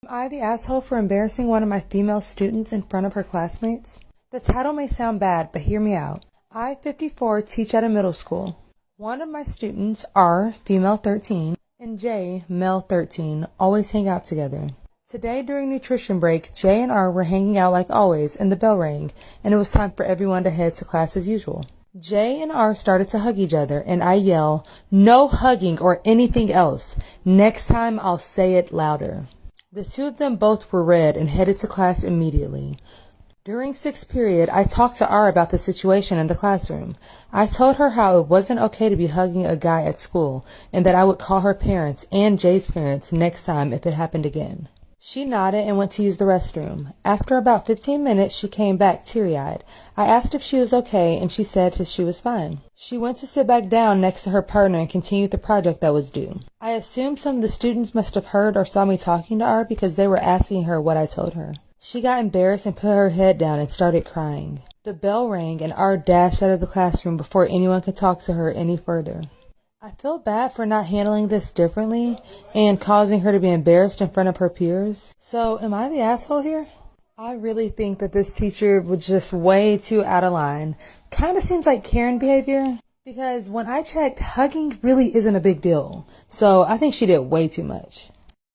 Am I the asshole for embarrassing one of my female students in front of her classmates? The title may sound bad, but hear me out. I, 54, teach at a middle school. One of my students, R, female 13, and J, male 13, always hang out together. Today during nutrition break, J and R were hanging out like always, and the bell rang, and it was time for everyone to head to class as usual. J and R started to hug each other, and I yell, "No hugging or anything else. Next time I'll say it louder." The two of them both were red and headed to class immediately. During sixth period, I talked to R about the situation in the classroom. I told her how it wasn't okay to be hugging a guy at school, and that I would call her parents and Jay's parents next time if it happened again. She nodded and went to use the restroom. After about 15 minutes, she came back teary-eyed. I asked if she was okay, and she said that she was fine. She went to sit back down next to her partner and continued the project that was due. I assumed some of the students must have heard or saw me talking to R because they were asking her what I told her. She got embarrassed and put her head down and started crying. The bell rang and R dashed out of the classroom before anyone could talk to her any further. I feel bad for not handling this differently and causing her to be embarrassed in front of her peers. So, am I the asshole here? I really think that this teacher was just way too out of line. Kinda seems like Karen behavior. Because when I checked, hugging really isn't a big deal. So, I think she did way too much.